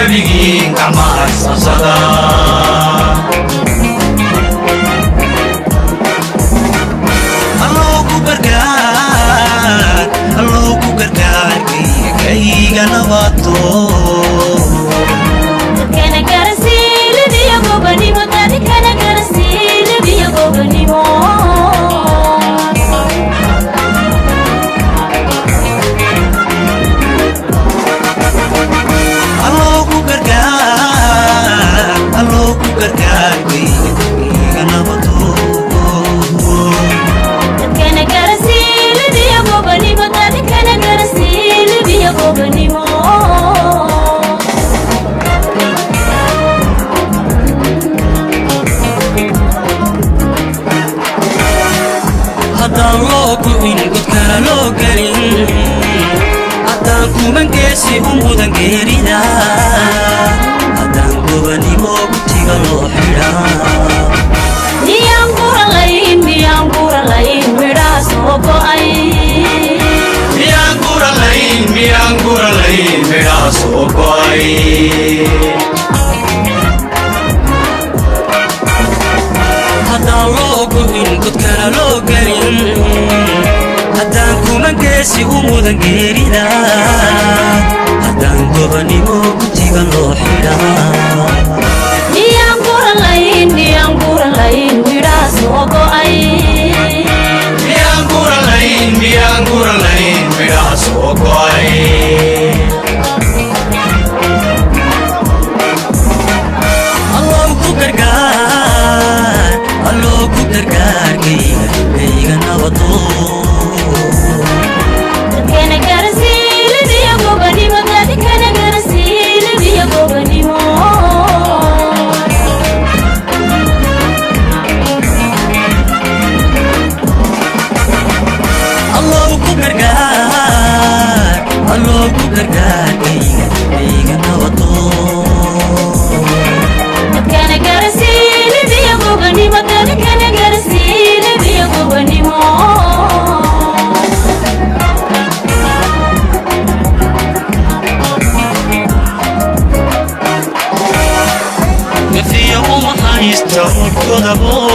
ولقين كعمار صصدا الله كبركار كي نبطو كان كرسيل بيا بوبني متاني كان كرسيل بيا بوبني مو الله كبركار كي نبطو كان كرسيل بيا بوبني متاني كان كرسيل بيا بوبني مو haddaan loo gu'in godkana loo gelin haddaan kumangeesi u mudan geerida haddaan gobanimo gutiga loo xidhaa miyaan guralayn midhaha soo go'ay miyaan guralayn midhaha soo go'ay haddaan loo gu'in godkana loo gelin haddaan kumangeesi u mudan geerida haddaan gobanimo gutiga loo xidhaa miyaan guralayn midhaha soo go'ay miyaan guralayn midhaha soo go'ay الله كبركار كيغا نبطو كان كرسيل بيا بوبني متاني كان كرسيل بيا بوبني مو الله كبركار كيغا نبطو كان كرسيل بيا بوبني متاني كان كرسيل بيا بوبني مو في يوم حيستوى كذبو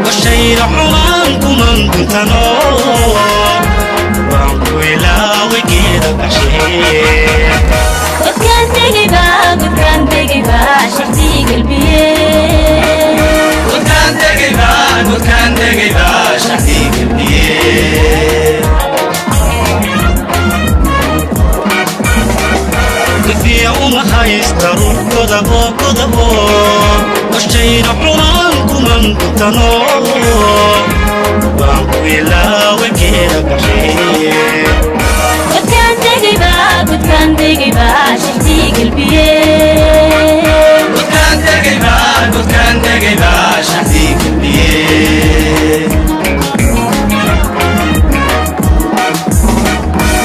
والشيء حمانكم من كنتنو وانكو إلاوي كيدا كشيء كان تجيبا شفتي قلبي كان تجيبا شحتي قلبي في يوم حيستروا كذبو والشيء حمانكم من كنتنو وانكو إلاوي كيدا كشيء كان تجيبا شفتي قلبي كان تجيبا شحتي قلبي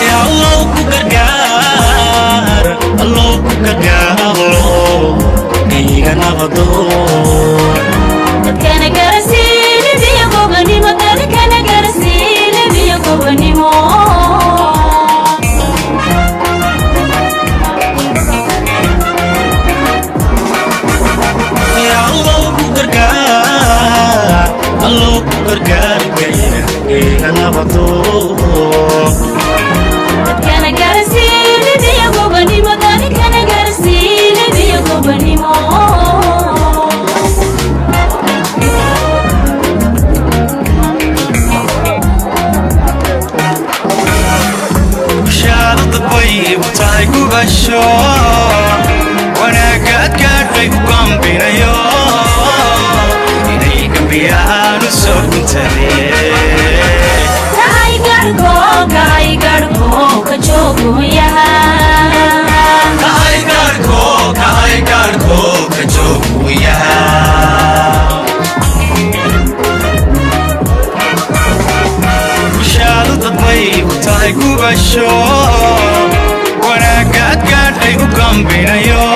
يا الله كبركار كيغا نبطو كان كرسيل بيا بوبني متاني كان كرسيل بيا بوبني مو يا الله كبركار كيغا نبطو كان كرسيل بيا بوبني متاني كان كرسيل بيا بوبني مو شاد الطيب وتايقو بشو وانا قاد في قام بينا يو إليك بيانو سوكنتني كاي غاركو كجوغو يها كاي غاركو كجوغو يها شاد الطيب وتايقو بشو وانا قاد في قام بينا يو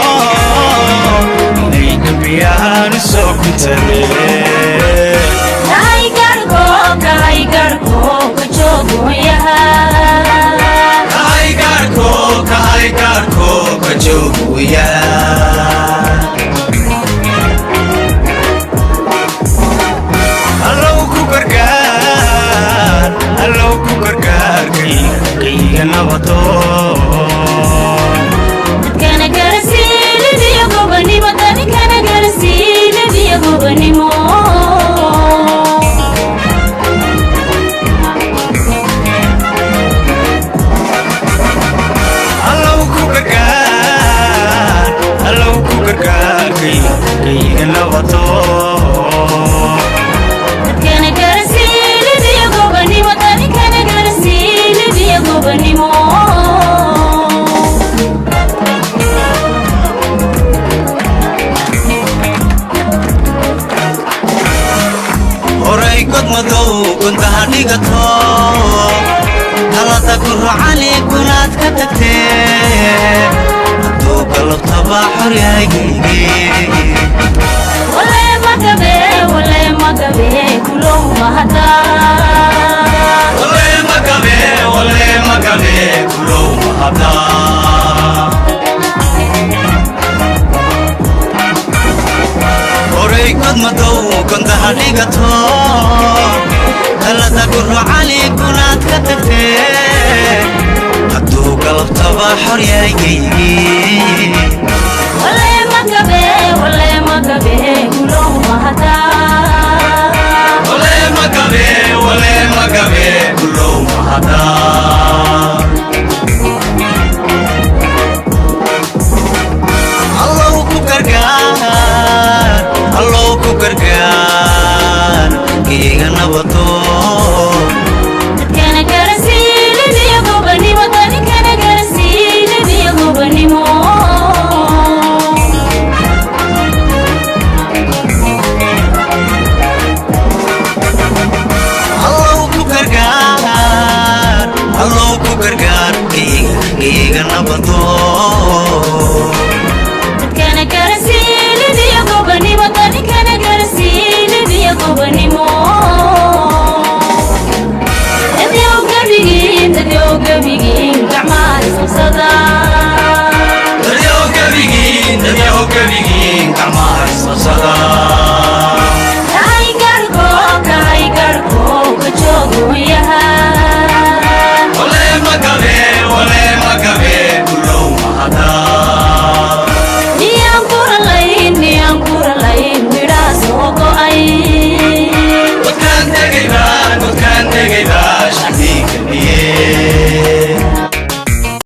إليك بيانو kayga nabato dadkana garasiilibiyo gobanimo dadkana garasiilibiyo gobanimo horay god madow guntaha dhigato talada guracali gunaad ka tagtee hadduu galabtaba xoryahaygaygi wale magabe kulow mahadaa wale magabe kulow mahadaa horay god madow guntaha dhigato talada guracali gunaad ka tagtee hadduu galabtaba xoryahaygaygi wale magabe kulow mahadaa wale magabe kulow mahadaa allow ku gargaar kayga nabato dadkana garasiilibiyo gobanimo dadkana garasiilibiyo gobanimo allow ku gargaar kayga nabato dadkana garasiilibiyo gobanimo dadkana garasiilibiyo gobanimo dadyow gabigiin gacmaha isqabsada